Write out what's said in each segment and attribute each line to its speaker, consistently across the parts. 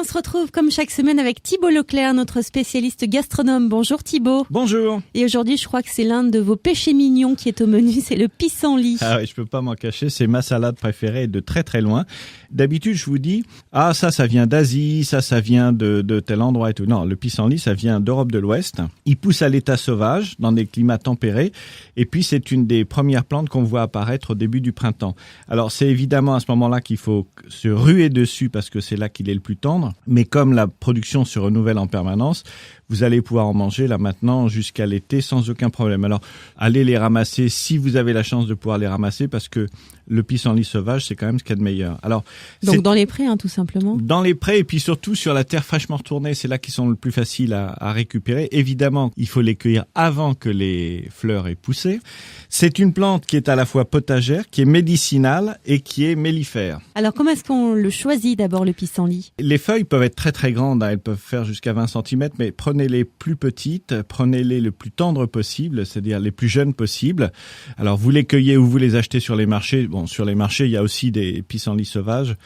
Speaker 1: on se retrouve comme chaque semaine avec Thibaut Leclerc, notre spécialiste gastronome. Bonjour Thibaut.
Speaker 2: Bonjour.
Speaker 1: Et aujourd'hui, je crois que c'est l'un de vos péchés mignons qui est au menu, c'est le pissenlit.
Speaker 2: Ah oui, je peux pas m'en cacher, c'est ma salade préférée de très très loin. D'habitude, je vous dis, ça vient d'Asie, ça vient de tel endroit et tout. Non, le pissenlit, ça vient d'Europe de l'Ouest. Il pousse à l'état sauvage, dans des climats tempérés. Et puis, c'est une des premières plantes qu'on voit apparaître au début du printemps. Alors, c'est évidemment à ce moment-là qu'il faut se ruer dessus parce que c'est là qu'il est le plus tendre. Mais comme la production se renouvelle en permanence, vous allez pouvoir en manger là maintenant jusqu'à l'été sans aucun problème. Alors, allez les ramasser si vous avez la chance de pouvoir les ramasser parce que le pissenlit sauvage, c'est quand même ce qu'il y a de meilleur. Alors,
Speaker 1: donc dans les prés, tout simplement.
Speaker 2: Dans les prés et puis surtout sur la terre fraîchement retournée, c'est là qu'ils sont le plus faciles à récupérer. Évidemment, il faut les cueillir avant que les fleurs aient poussé. C'est une plante qui est à la fois potagère, qui est médicinale et qui est mellifère.
Speaker 1: Alors, comment est-ce qu'on le choisit d'abord, le pissenlit ?
Speaker 2: Les feuilles peuvent être très très grandes, elles peuvent faire jusqu'à 20 cm, mais prenez les plus petites, prenez-les le plus tendres possible, c'est-à-dire les plus jeunes possibles. Alors, vous les cueillez ou vous les achetez sur les marchés. Bon, sur les marchés, il y a aussi des pissenlits sauvages.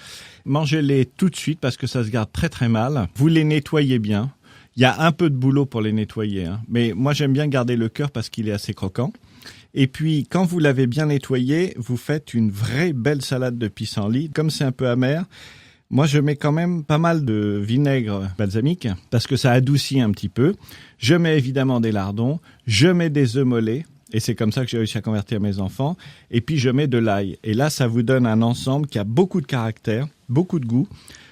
Speaker 2: Mangez-les tout de suite parce que ça se garde très très mal. Vous les nettoyez bien. Il y a un peu de boulot pour les nettoyer, mais moi j'aime bien garder le cœur parce qu'il est assez croquant. Et puis, quand vous l'avez bien nettoyé, vous faites une vraie belle salade de pissenlit. Comme c'est un peu amer, moi je mets quand même pas mal de vinaigre balsamique parce que ça adoucit un petit peu. Je mets évidemment des lardons, je mets des œufs mollets. Et c'est comme ça que j'ai réussi à convertir mes enfants. Et puis, je mets de l'ail. Et là, ça vous donne un ensemble qui a beaucoup de caractère, beaucoup de goût.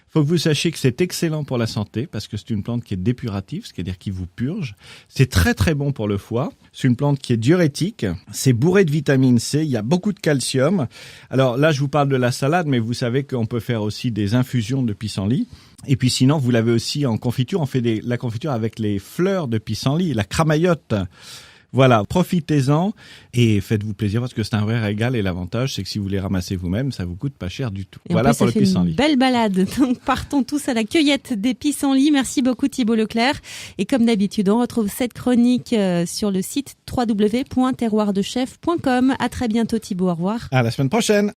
Speaker 2: Faut que vous sachiez que c'est excellent pour la santé parce que c'est une plante qui est dépurative, c'est-à-dire qui vous purge. C'est très très bon pour le foie. C'est une plante qui est diurétique. C'est bourré de vitamine C. Il y a beaucoup de calcium. Alors là, je vous parle de la salade, mais vous savez qu'on peut faire aussi des infusions de pissenlit. Et puis sinon, vous l'avez aussi en confiture. On fait la confiture avec les fleurs de pissenlit, la cramaillotte. Voilà, profitez-en et faites-vous plaisir parce que c'est un vrai régal et l'avantage, c'est que si vous les ramassez vous-même, ça vous coûte pas cher du tout.
Speaker 1: Et
Speaker 2: voilà pour le pissenlit.
Speaker 1: Une belle balade. Donc partons tous à la cueillette des pissenlits. Merci beaucoup Thibaut Leclerc. Et comme d'habitude, on retrouve cette chronique sur le site www.terroirdechef.com. À très bientôt Thibaut, au revoir.
Speaker 2: À la semaine prochaine.